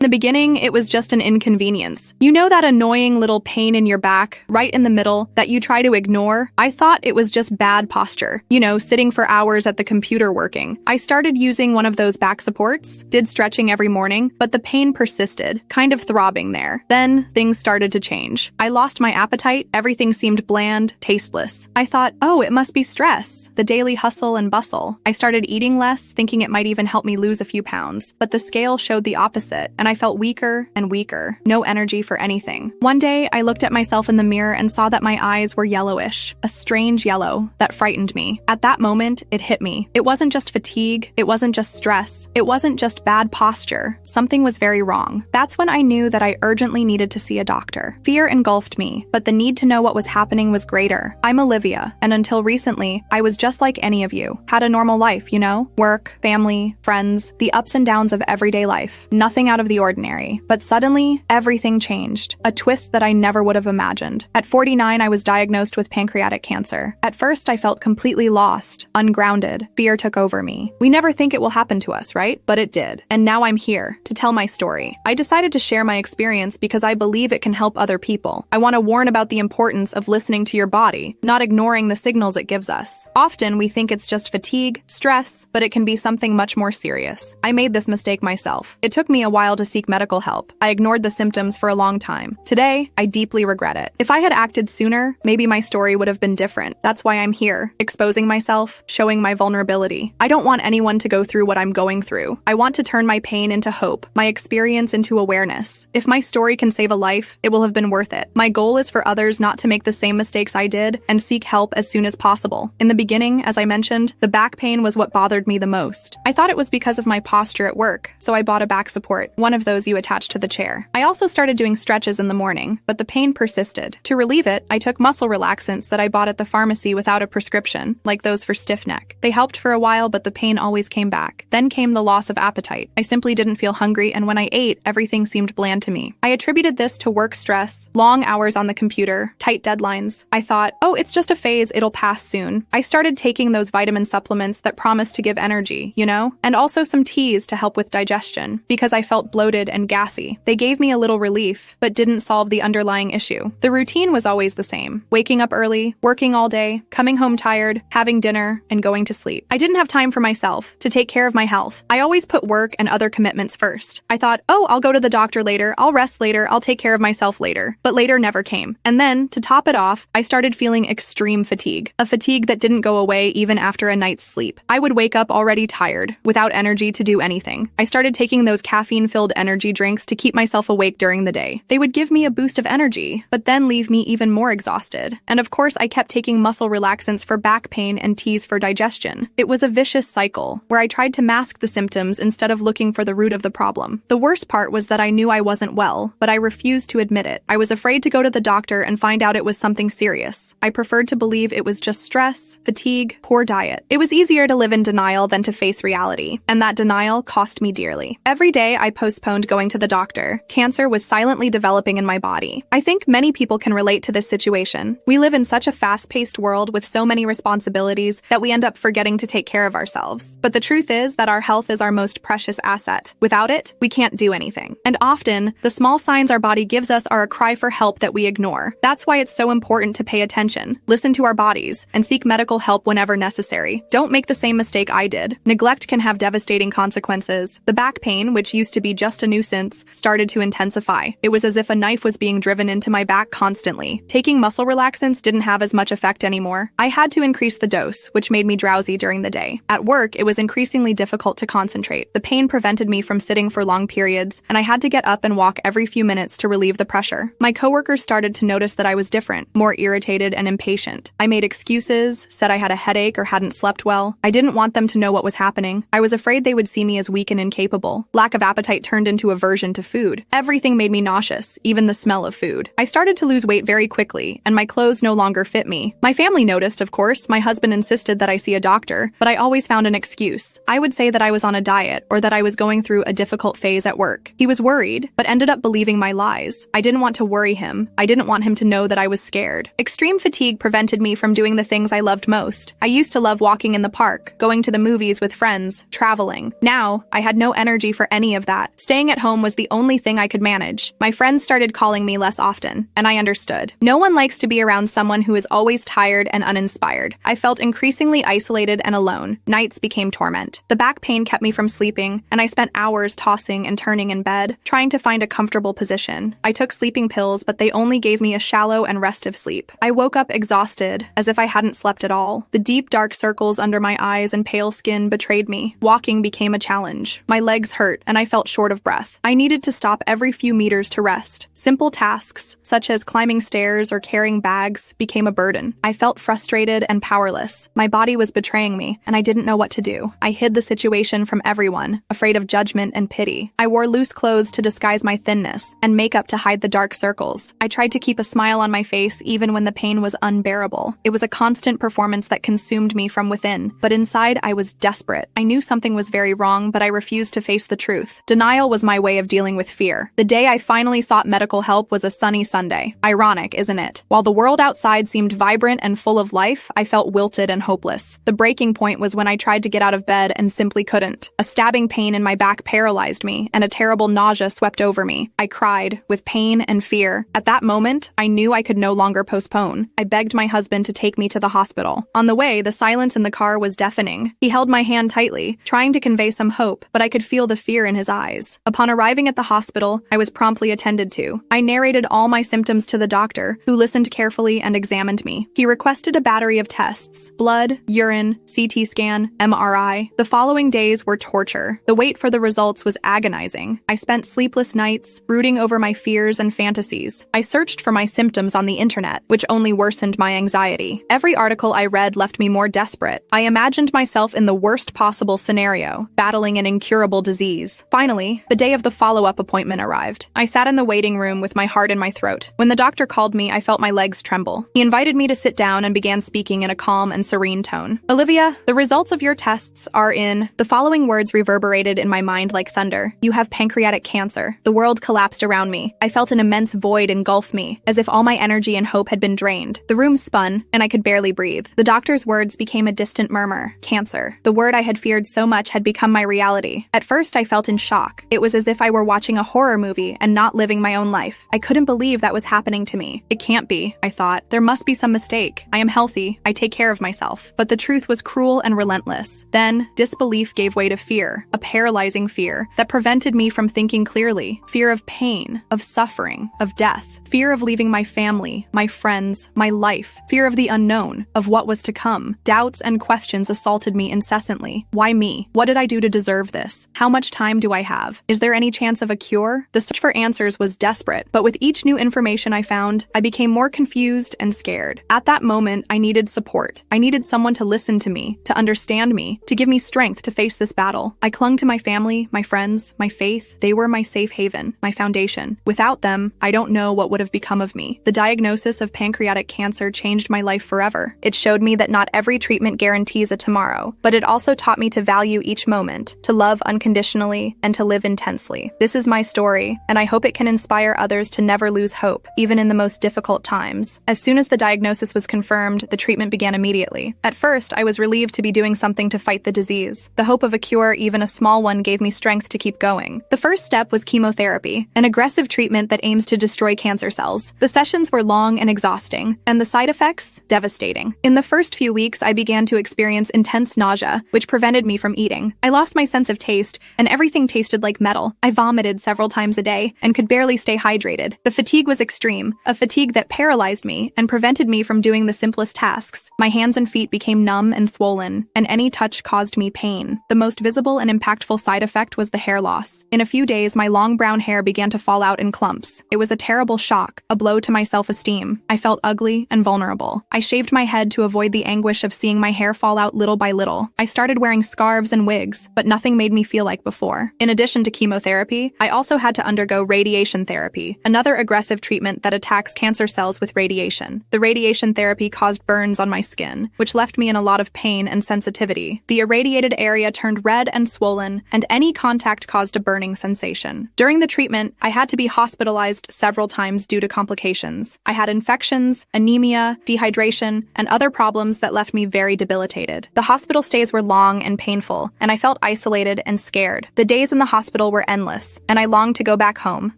In the beginning, it was just an inconvenience. You know that annoying little pain in your back, right in the middle, that you try to ignore? I thought it was just bad posture. You know, sitting for hours at the computer working. I started using one of those back supports, did stretching every morning, but the pain persisted, kind of throbbing there. Then, things started to change. I lost my appetite, everything seemed bland, tasteless. I thought, oh, it must be stress, the daily hustle and bustle. I started eating less, thinking it might even help me lose a few pounds, but the scale showed the opposite, and I felt weaker and weaker, no energy for anything. One day, I looked at myself in the mirror and saw that my eyes were yellowish, a strange yellow that frightened me. At that moment, it hit me. It wasn't just fatigue, it wasn't just stress, it wasn't just bad posture. Something was very wrong. That's when I knew that I urgently needed to see a doctor. Fear engulfed me, but the need to know what was happening was greater. I'm Olivia, and until recently, I was just like any of you. Had a normal life, you know? Work, family, friends, the ups and downs of everyday life. Nothing out of the ordinary. But suddenly, everything changed. A twist that I never would have imagined. At 49, I was diagnosed with pancreatic cancer. At first, I felt completely lost, ungrounded. Fear took over me. We never think it will happen to us, right? But it did. And now I'm here to tell my story. I decided to share my experience because I believe it can help other people. I want to warn about the importance of listening to your body, not ignoring the signals it gives us. Often we think it's just fatigue, stress, but it can be something much more serious. I made this mistake myself. It took me a while to seek medical help. I ignored the symptoms for a long time. Today, I deeply regret it. If I had acted sooner, maybe my story would have been different. That's why I'm here, exposing myself, showing my vulnerability. I don't want anyone to go through what I'm going through. I want to turn my pain into hope, my experience into awareness. If my story can save a life, it will have been worth it. My goal is for others not to make the same mistakes I did and seek help as soon as possible. In the beginning, as I mentioned, the back pain was what bothered me the most. I thought it was because of my posture at work, so I bought a back support, one of those you attach to the chair. I also started doing stretches in the morning, but the pain persisted. To relieve it, I took muscle relaxants that I bought at the pharmacy without a prescription, like those for stiff neck. They helped for a while, but the pain always came back. Then came the loss of appetite. I simply didn't feel hungry, and when I ate, everything seemed bland to me. I attributed this to work stress, long hours on the computer, tight deadlines. I thought, oh, it's just a phase, it'll pass soon. I started taking those vitamin supplements that promise to give energy, you know? And also some teas to help with digestion, because I felt bloated and gassy. They gave me a little relief, but didn't solve the underlying issue. The routine was always the same. Waking up early, working all day, coming home tired, having dinner, and going to sleep. I didn't have time for myself, to take care of my health. I always put work and other commitments first. I thought, oh, I'll go to the doctor later, I'll rest later, I'll take care of myself later. But later never came. And then, to top it off, I started feeling extreme fatigue. A fatigue that didn't go away even after a night's sleep. I would wake up already tired, without energy to do anything. I started taking those caffeine-filled energy drinks to keep myself awake during the day. They would give me a boost of energy, but then leave me even more exhausted. And of course, I kept taking muscle relaxants for back pain and teas for digestion. It was a vicious cycle, where I tried to mask the symptoms instead of looking for the root of the problem. The worst part was that I knew I wasn't well, but I refused to admit it. I was afraid to go to the doctor and find out it was something serious. I preferred to believe it was just stress, fatigue, poor diet. It was easier to live in denial than to face reality, and that denial cost me dearly. Every day I postponed going to the doctor. Cancer was silently developing in my body. I think many people can relate to this situation. We live in such a fast-paced world with so many responsibilities that we end up forgetting to take care of ourselves. But the truth is that our health is our most precious asset. Without it, we can't do anything. And often, the small signs our body gives us are a cry for help that we ignore. That's why it's so important to pay attention, listen to our bodies, and seek medical help whenever necessary. Don't make the same mistake I did. Neglect can have devastating consequences. The back pain, which used to be just a nuisance, started to intensify. It was as if a knife was being driven into my back constantly. Taking muscle relaxants didn't have as much effect anymore. I had to increase the dose, which made me drowsy during the day. At work, it was increasingly difficult to concentrate. The pain prevented me from sitting for long periods, and I had to get up and walk every few minutes to relieve the pressure. My coworkers started to notice that I was different, more irritated and impatient. I made excuses, said I had a headache or hadn't slept well. I didn't want them to know what was happening. I was afraid they would see me as weak and incapable. Lack of appetite turned into aversion to food. Everything made me nauseous, even the smell of food. I started to lose weight very quickly, and my clothes no longer fit me. My family noticed, of course. My husband insisted that I see a doctor, but I always found an excuse. I would say that I was on a diet or that I was going through a difficult phase at work. He was worried, but ended up believing my lies. I didn't want to worry him. I didn't want him to know that I was scared. Extreme fatigue prevented me from doing the things I loved most. I used to love walking in the park, going to the movies with friends, traveling. Now, I had no energy for any of that. Staying at home was the only thing I could manage. My friends started calling me less often, and I understood. No one likes to be around someone who is always tired and uninspired. I felt increasingly isolated and alone. Nights became torment. The back pain kept me from sleeping, and I spent hours tossing and turning in bed, trying to find a comfortable position. I took sleeping pills, but they only gave me a shallow and restive sleep. I woke up exhausted, as if I hadn't slept at all. The deep, dark circles under my eyes and pale skin betrayed me. Walking became a challenge. My legs hurt, and I felt short of breath. I needed to stop every few meters to rest. Simple tasks, such as climbing stairs or carrying bags, became a burden. I felt frustrated and powerless. My body was betraying me, and I didn't know what to do. I hid the situation from everyone, afraid of judgment and pity. I wore loose clothes to disguise my thinness, and makeup to hide the dark circles. I tried to keep a smile on my face even when the pain was unbearable. It was a constant performance that consumed me from within, but inside I was desperate. I knew something was very wrong, but I refused to face the truth. Denial was my way of dealing with fear. The day I finally sought medical help was a sunny Sunday. Ironic, isn't it? While the world outside seemed vibrant and full of life, I felt wilted and hopeless. The breaking point was when I tried to get out of bed and simply couldn't. A stabbing pain in my back paralyzed me, and a terrible nausea swept over me. I cried, with pain and fear. At that moment, I knew I could no longer postpone. I begged my husband to take me to the hospital. On the way, the silence in the car was deafening. He held my hand tightly, trying to convey some hope, but I could feel the fear in his eyes. Upon arriving at the hospital, I was promptly attended to. I narrated all my symptoms to the doctor, who listened carefully and examined me. He requested a battery of tests: blood, urine, CT scan, MRI. The following days were torture. The wait for the results was agonizing. I spent sleepless nights, brooding over my fears and fantasies. I searched for my symptoms on the internet, which only worsened my anxiety. Every article I read left me more desperate. I imagined myself in the worst possible scenario, battling an incurable disease. Finally, the day of the follow-up appointment arrived. I sat in the waiting room with my heart in my throat. When the doctor called me, I felt my legs tremble. He invited me to sit down and began speaking in a calm and serene tone. "Olivia, the results of your tests are in..." The following words reverberated in my mind like thunder. "You have pancreatic cancer." The world collapsed around me. I felt an immense void engulf me, as if all my energy and hope had been drained. The room spun, and I could barely breathe. The doctor's words became a distant murmur. Cancer. The word I had feared so much had become my reality. At first, I felt in shock. It was as if I were watching a horror movie and not living my own life. I couldn't believe that was happening to me. It can't be, I thought. There must be some mistake. I am healthy. I take care of myself. But the truth was cruel and relentless. Then, disbelief gave way to fear, a paralyzing fear that prevented me from thinking clearly. Fear of pain, of suffering, of death. Fear of leaving my family, my friends, my life. Fear of the unknown, of what was to come. Doubts and questions assaulted me incessantly. Why me? What did I do to deserve this? How much time do I have? Is there any chance of a cure? The search for answers was desperate, but with each new information I found, I became more confused and scared. At that moment, I needed support. I needed someone to listen to me, to understand me, to give me strength to face this battle. I clung to my family, my friends, my faith. They were my safe haven, my foundation. Without them, I don't know what would have become of me. The diagnosis of pancreatic cancer changed my life forever. It showed me that not every treatment guarantees a tomorrow, but it also taught me to value each moment, to love unconditionally, and to live intensely. This is my story, and I hope it can inspire others to never lose hope, even in the most difficult times. As soon as the diagnosis was confirmed, the treatment began immediately. At first, I was relieved to be doing something to fight the disease. The hope of a cure, even a small one, gave me strength to keep going. The first step was chemotherapy, an aggressive treatment that aims to destroy cancer cells. The sessions were long and exhausting, and the side effects, devastating. In the first few weeks, I began to experience intense nausea, which prevented me from eating. I lost my sense of taste, and everything tasted like metal. I vomited several times a day and could barely stay hydrated. The fatigue was extreme, a fatigue that paralyzed me and prevented me from doing the simplest tasks. My hands and feet became numb and swollen, and any touch caused me pain. The most visible and impactful side effect was the hair loss. In a few days, my long brown hair began to fall out in clumps. It was a terrible shock, a blow to my self-esteem. I felt ugly and vulnerable. I shaved my head to avoid the anguish of seeing my hair fall out little by little. I started wearing scarves and wigs, but nothing made me feel like before. In addition to chemotherapy, I also had to undergo radiation therapy, another aggressive treatment that attacks cancer cells with radiation. The radiation therapy caused burns on my skin, which left me in a lot of pain and sensitivity. The irradiated area turned red and swollen, and any contact caused a burning sensation. During the treatment, I had to be hospitalized several times due to complications. I had infections, anemia, dehydration, and other problems that left me very debilitated. The hospital stays were long and painful, and I felt isolated and scared. The days in the hospital hospital were endless, and I longed to go back home,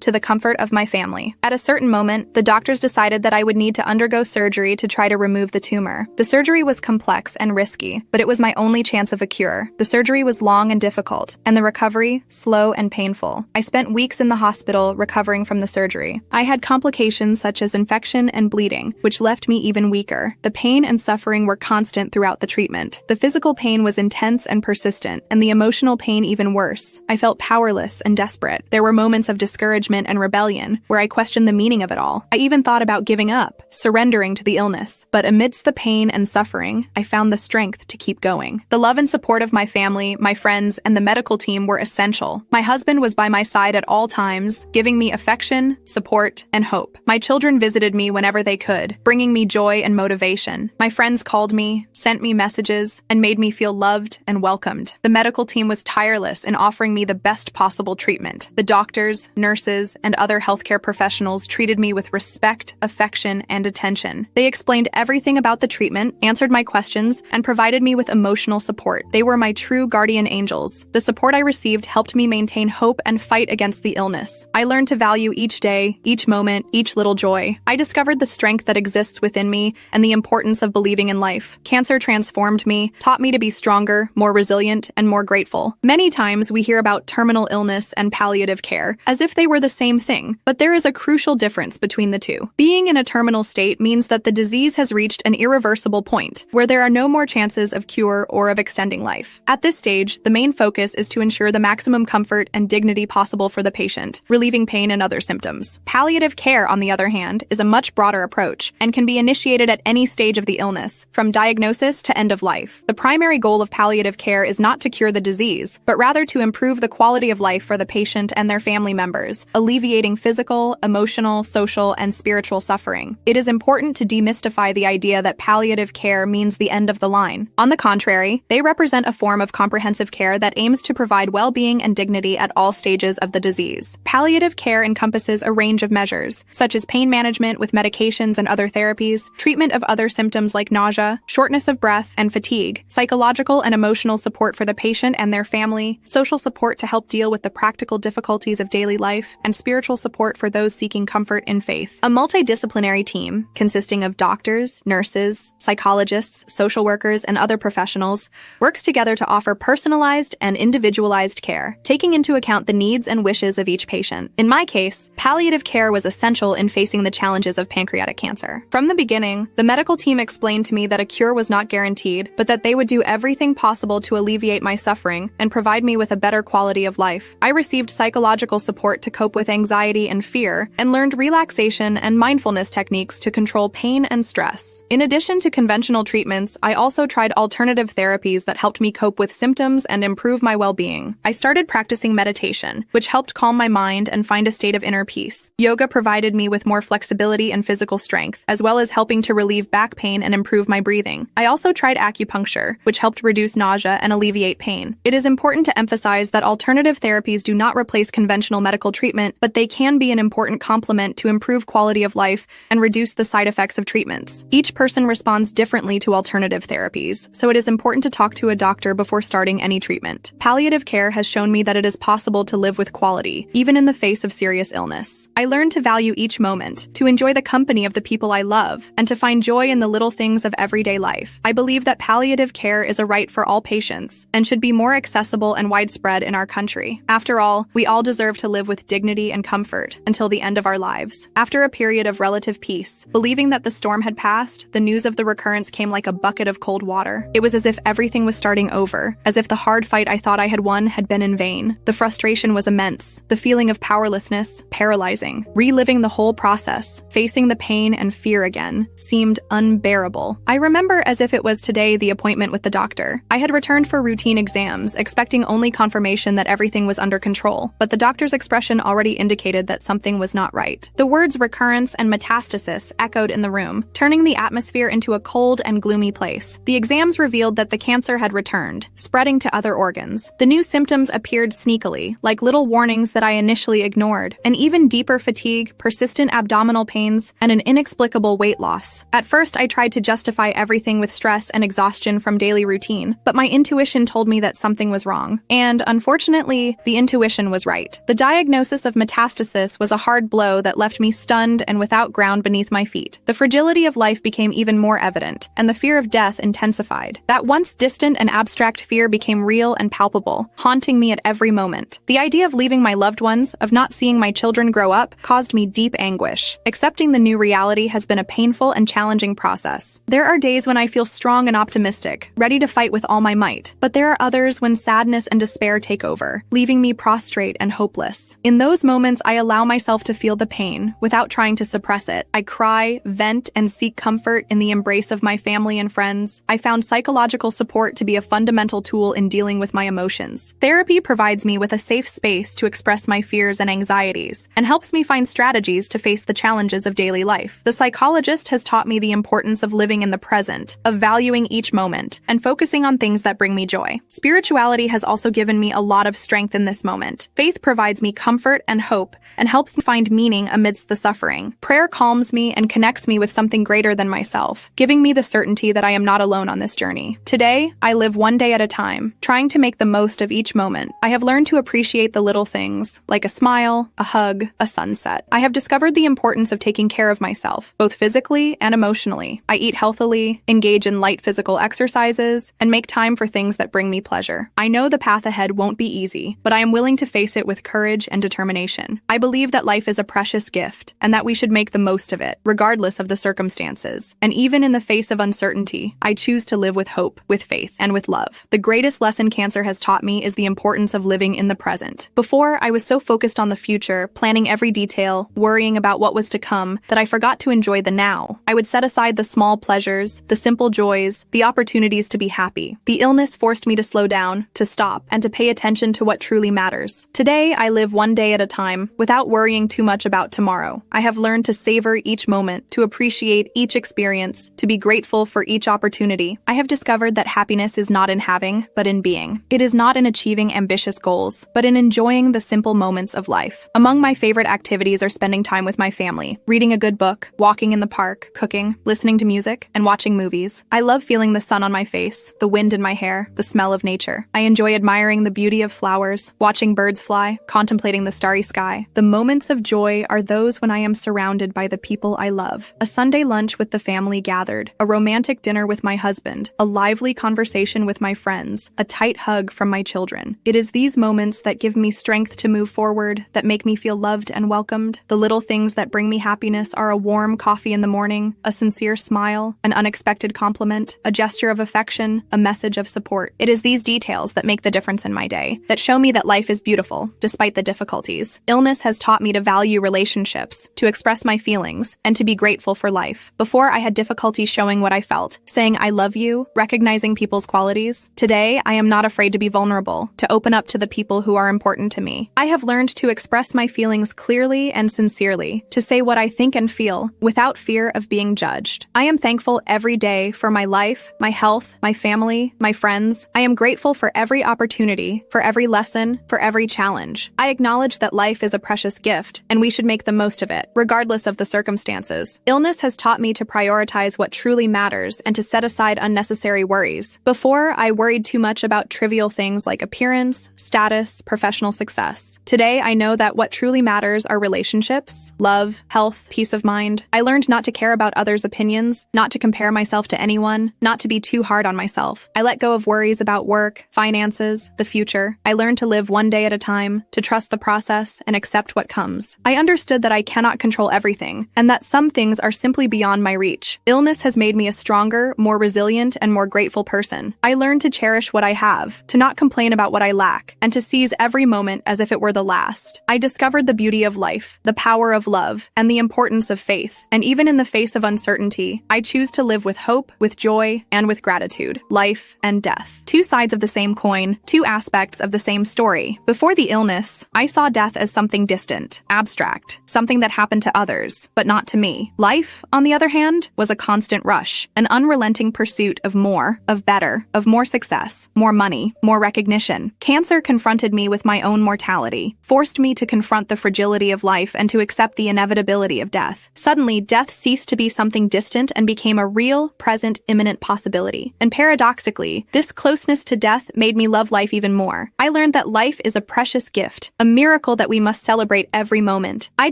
to the comfort of my family. At a certain moment, the doctors decided that I would need to undergo surgery to try to remove the tumor. The surgery was complex and risky, but it was my only chance of a cure. The surgery was long and difficult, and the recovery slow and painful. I spent weeks in the hospital recovering from the surgery. I had complications such as infection and bleeding, which left me even weaker. The pain and suffering were constant throughout the treatment. The physical pain was intense and persistent, and the emotional pain even worse. I felt powerless and desperate. There were moments of discouragement and rebellion, where I questioned the meaning of it all. I even thought about giving up, surrendering to the illness. But amidst the pain and suffering, I found the strength to keep going. The love and support of my family, my friends, and the medical team were essential. My husband was by my side at all times, giving me affection, support, and hope. My children visited me whenever they could, bringing me joy and motivation. My friends called me, sent me messages, and made me feel loved and welcomed. The medical team was tireless in offering me the best possible treatment. The doctors, nurses, and other healthcare professionals treated me with respect, affection, and attention. They explained everything about the treatment, answered my questions, and provided me with emotional support. They were my true guardian angels. The support I received helped me maintain hope and fight against the illness. I learned to value each day, each moment, each little joy. I discovered the strength that exists within me and the importance of believing in life. Cancer transformed me, taught me to be stronger, more resilient, and more grateful. Many times we hear about terminal illness and palliative care as if they were the same thing, but there is a crucial difference between the two. Being in a terminal state means that the disease has reached an irreversible point where there are no more chances of cure or of extending life. At this stage, the main focus is to ensure the maximum comfort and dignity possible for the patient, relieving pain and other symptoms. Palliative care, on the other hand, is a much broader approach and can be initiated at any stage of the illness, from diagnosis to end of life. The primary goal of palliative care is not to cure the disease, but rather to improve the quality of life for the patient and their family members, alleviating physical, emotional, social, and spiritual suffering. It is important to demystify the idea that palliative care means the end of the line. On the contrary, they represent a form of comprehensive care that aims to provide well-being and dignity at all stages of the disease. Palliative care encompasses a range of measures, such as pain management with medications and other therapies, treatment of other symptoms like nausea, shortness of breath, and fatigue, psychological and emotional support for the patient and their family, social support to help deal with the practical difficulties of daily life, and spiritual support for those seeking comfort in faith. A multidisciplinary team, consisting of doctors, nurses, psychologists, social workers, and other professionals, works together to offer personalized and individualized care, taking into account the needs and wishes of each patient. In my case, palliative care was essential in facing the challenges of pancreatic cancer. From the beginning, the medical team explained to me that a cure was not guaranteed, but that they would do everything possible to alleviate my suffering and provide me with a better quality of life. I received psychological support to cope with anxiety and fear, and learned relaxation and mindfulness techniques to control pain and stress. In addition to conventional treatments, I also tried alternative therapies that helped me cope with symptoms and improve my well-being. I started practicing meditation, which helped calm my mind and find a state of inner peace. Yoga provided me with more flexibility and physical strength, as well as helping to relieve back pain and improve my breathing. I also tried acupuncture, which helped reduce nausea and alleviate pain. It is important to emphasize that alternative therapies do not replace conventional medical treatment, but they can be an important complement to improve quality of life and reduce the side effects of treatments. Each person responds differently to alternative therapies, so it is important to talk to a doctor before starting any treatment. Palliative care has shown me that it is possible to live with quality, even in the face of serious illness. I learned to value each moment, to enjoy the company of the people I love, and to find joy in the little things of everyday life. I believe that palliative care is a right for all patients and should be more accessible and widespread in our country. After all, we all deserve to live with dignity and comfort until the end of our lives. After a period of relative peace, believing that the storm had passed, the news of the recurrence came like a bucket of cold water. It was as if everything was starting over, as if the hard fight I thought I had won had been in vain. The frustration was immense, the feeling of powerlessness paralyzing. Reliving the whole process, facing the pain and fear again, seemed unbearable. I remember as if it was today the appointment with the doctor. I had returned for routine exams, expecting only confirmation that everything was under control, but the doctor's expression already indicated that something was not right. The words recurrence and metastasis echoed in the room, turning the atmosphere into a cold and gloomy place. The exams revealed that the cancer had returned, spreading to other organs. The new symptoms appeared sneakily, like little warnings that I initially ignored. An even deeper fatigue, persistent abdominal pains, and an inexplicable weight loss. At first, I tried to justify everything with stress and exhaustion from daily routine, but my intuition told me that something was wrong. And, unfortunately, Luckily, the intuition was right. The diagnosis of metastasis was a hard blow that left me stunned and without ground beneath my feet. The fragility of life became even more evident, and the fear of death intensified. That once distant and abstract fear became real and palpable, haunting me at every moment. The idea of leaving my loved ones, of not seeing my children grow up, caused me deep anguish. Accepting the new reality has been a painful and challenging process. There are days when I feel strong and optimistic, ready to fight with all my might, but there are others when sadness and despair take over, leaving me prostrate and hopeless. In those moments, I allow myself to feel the pain without trying to suppress it. I cry, vent, and seek comfort in the embrace of my family and friends. I found psychological support to be a fundamental tool in dealing with my emotions. Therapy provides me with a safe space to express my fears and anxieties, and helps me find strategies to face the challenges of daily life. The psychologist has taught me the importance of living in the present, of valuing each moment, and focusing on things that bring me joy. Spirituality has also given me a lot of strength in this moment. Faith provides me comfort and hope, and helps me find meaning amidst the suffering. Prayer calms me and connects me with something greater than myself, giving me the certainty that I am not alone on this journey. Today, I live one day at a time, trying to make the most of each moment. I have learned to appreciate the little things, like a smile, a hug, a sunset. I have discovered the importance of taking care of myself, both physically and emotionally. I eat healthily, engage in light physical exercises, and make time for things that bring me pleasure. I know the path ahead won't be easy, but I am willing to face it with courage and determination. I believe that life is a precious gift, and that we should make the most of it, regardless of the circumstances. And even in the face of uncertainty, I choose to live with hope, with faith, and with love. The greatest lesson cancer has taught me is the importance of living in the present. Before, I was so focused on the future, planning every detail, worrying about what was to come, that I forgot to enjoy the now. I would set aside the small pleasures, the simple joys, the opportunities to be happy. The illness forced me to slow down, to stop, and to pay attention to what truly matters. Today, I live one day at a time, without worrying too much about tomorrow. I have learned to savor each moment, to appreciate each experience, to be grateful for each opportunity. I have discovered that happiness is not in having, but in being. It is not in achieving ambitious goals, but in enjoying the simple moments of life. Among my favorite activities are spending time with my family, reading a good book, walking in the park, cooking, listening to music, and watching movies. I love feeling the sun on my face, the wind in my hair, the smell of nature. I enjoy admiring the beauty of flowers, watching birds fly, contemplating the starry sky. The moments of joy are those when I am surrounded by the people I love. A Sunday lunch with the family gathered, a romantic dinner with my husband, a lively conversation with my friends, a tight hug from my children. It is these moments that give me strength to move forward, that make me feel loved and welcomed. The little things that bring me happiness are a warm coffee in the morning, a sincere smile, an unexpected compliment, a gesture of affection, a message of support. It is these details that make the difference in my day, that show me that life is beautiful, despite the difficulties. Illness has taught me to value relationships, to express my feelings, and to be grateful for life. Before, I had difficulty showing what I felt, saying I love you, recognizing people's qualities. Today, I am not afraid to be vulnerable, to open up to the people who are important to me. I have learned to express my feelings clearly and sincerely, to say what I think and feel, without fear of being judged. I am thankful every day for my life, my health, my family, my friends. I am grateful for every opportunity, for every lesson, for every challenge. I acknowledge that life is a precious gift, and we should make the most of it, regardless of the circumstances. Illness has taught me to prioritize what truly matters and to set aside unnecessary worries. Before, I worried too much about trivial things like appearance, status, professional success. Today, I know that what truly matters are relationships, love, health, peace of mind. I learned not to care about others' opinions, not to compare myself to anyone, not to be too hard on myself. I let go of worries about work, finances, the future. I learned to live one day at a time, to trust the process, and accept what comes. I understood that I cannot control everything, and that some things are simply beyond my reach. Illness has made me a stronger, more resilient, and more grateful person. I learned to cherish what I have, to not complain about what I lack, and to seize every moment as if it were the last. I discovered the beauty of life, the power of love, and the importance of faith. And even in the face of uncertainty, I choose to live with hope, with joy, and with gratitude. Life and death. Two sides of the same coin, two aspects of the same story. Before the illness, I saw death as something distant, abstract, something that happened to others, but not to me. Life, on the other hand, was a constant rush, an unrelenting pursuit of more, of better, of more success, more money, more recognition. Cancer confronted me with my own mortality, forced me to confront the fragility of life and to accept the inevitability of death. Suddenly, death ceased to be something distant and became a real, present, imminent possibility. And paradoxically, this closeness to death made me love life even more. I learned learned that life is a precious gift, a miracle that we must celebrate every moment. I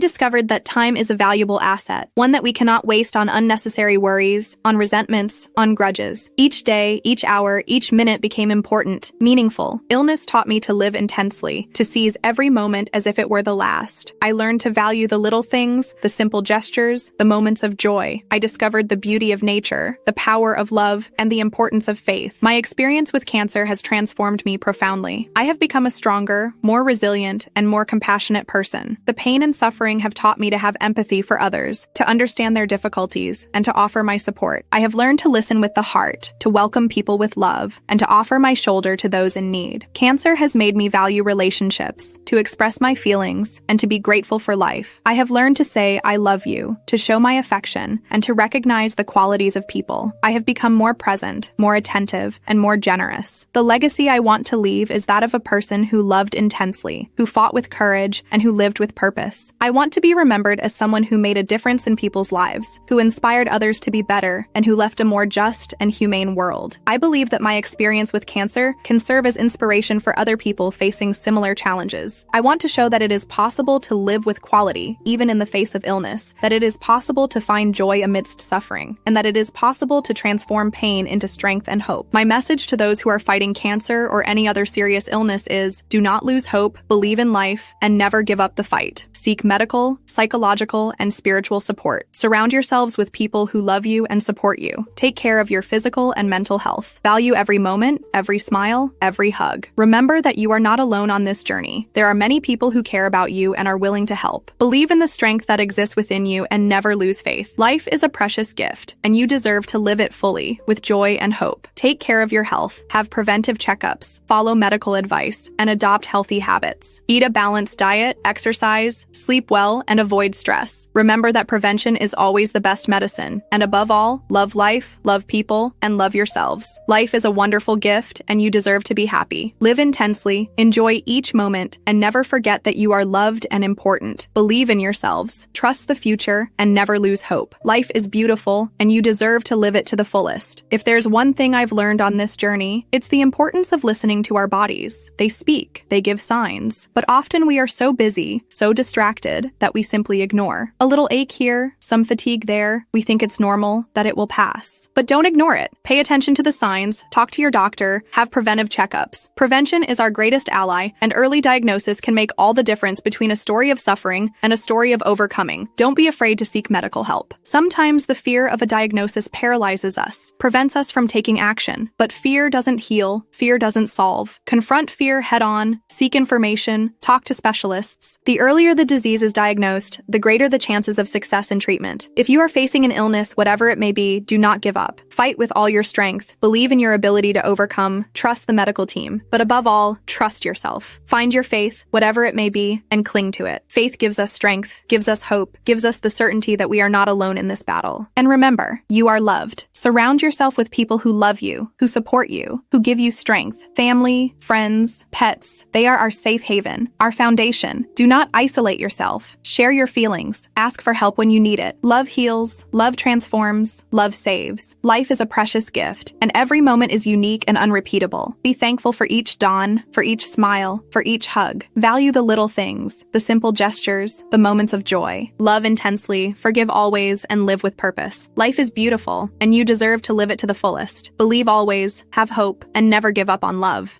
discovered that time is a valuable asset, one that we cannot waste on unnecessary worries, on resentments, on grudges. Each day, each hour, each minute became important, meaningful. Illness taught me to live intensely, to seize every moment as if it were the last. I learned to value the little things, the simple gestures, the moments of joy. I discovered the beauty of nature, the power of love, and the importance of faith. My experience with cancer has transformed me profoundly. I have become a stronger, more resilient, and more compassionate person. The pain and suffering have taught me to have empathy for others, to understand their difficulties, and to offer my support. I have learned to listen with the heart, to welcome people with love, and to offer my shoulder to those in need. Cancer has made me value relationships, to express my feelings, and to be grateful for life. I have learned to say I love you, to show my affection, and to recognize the qualities of people. I have become more present, more attentive, and more generous. The legacy I want to leave is that of a person who loved intensely, who fought with courage, and who lived with purpose. I want to be remembered as someone who made a difference in people's lives, who inspired others to be better, and who left a more just and humane world. I believe that my experience with cancer can serve as inspiration for other people facing similar challenges. I want to show that it is possible to live with quality, even in the face of illness, that it is possible to find joy amidst suffering, and that it is possible to transform pain into strength and hope. My message to those who are fighting cancer or any other serious illness is, do not lose hope, believe in life, and never give up the fight. Seek medical, psychological, and spiritual support. Surround yourselves with people who love you and support you. Take care of your physical and mental health. Value every moment, every smile, every hug. Remember that you are not alone on this journey. There are many people who care about you and are willing to help. Believe in the strength that exists within you and never lose faith. Life is a precious gift, and you deserve to live it fully, with joy and hope. Take care of your health, have preventive checkups, follow medical advice, and adopt healthy habits. Eat a balanced diet, exercise, sleep well, and avoid stress. Remember that prevention is always the best medicine, and above all, love life, love people, and love yourselves. Life is a wonderful gift, and you deserve to be happy. Live intensely, enjoy each moment, and never forget that you are loved and important. Believe in yourselves, trust the future, and never lose hope. Life is beautiful, and you deserve to live it to the fullest. If there's one thing I've learned on this journey, it's the importance of listening to our bodies. They speak, they give signs, but often we are so busy, so distracted, that we simply ignore. A little ache here, some fatigue there, we think it's normal, that it will pass. But don't ignore it. Pay attention to the signs, talk to your doctor, have preventive checkups. Prevention is our greatest ally, and early diagnosis can make all the difference between a story of suffering and a story of overcoming. Don't be afraid to seek medical help. Sometimes the fear of a diagnosis paralyzes us, prevents us from taking action. But fear doesn't heal, fear doesn't solve. Confront fear head-on, seek information, talk to specialists. The earlier the disease is diagnosed, the greater the chances of success in treatment. If you are facing an illness, whatever it may be, do not give up. Fight with all your strength. Believe in your ability to overcome. Trust the medical team. But above all, trust yourself. Find your faith, whatever it may be, and cling to it. Faith gives us strength, gives us hope, gives us the certainty that we are not alone in this battle. And remember, you are loved. Surround yourself with people who love you, who support you, who give you strength. Family, friends, pets, they are our safe haven, our foundation. Do not isolate yourself. Share your feelings. Ask for help when you need it. Love heals, love transforms, love saves. Life is a precious gift, and every moment is unique and unrepeatable. Be thankful for each dawn, for each smile, for each hug. Value the little things, the simple gestures, the moments of joy. Love intensely, forgive always, and live with purpose. Life is beautiful, and you deserve to live it to the fullest. Believe always, have hope, and never give up on love.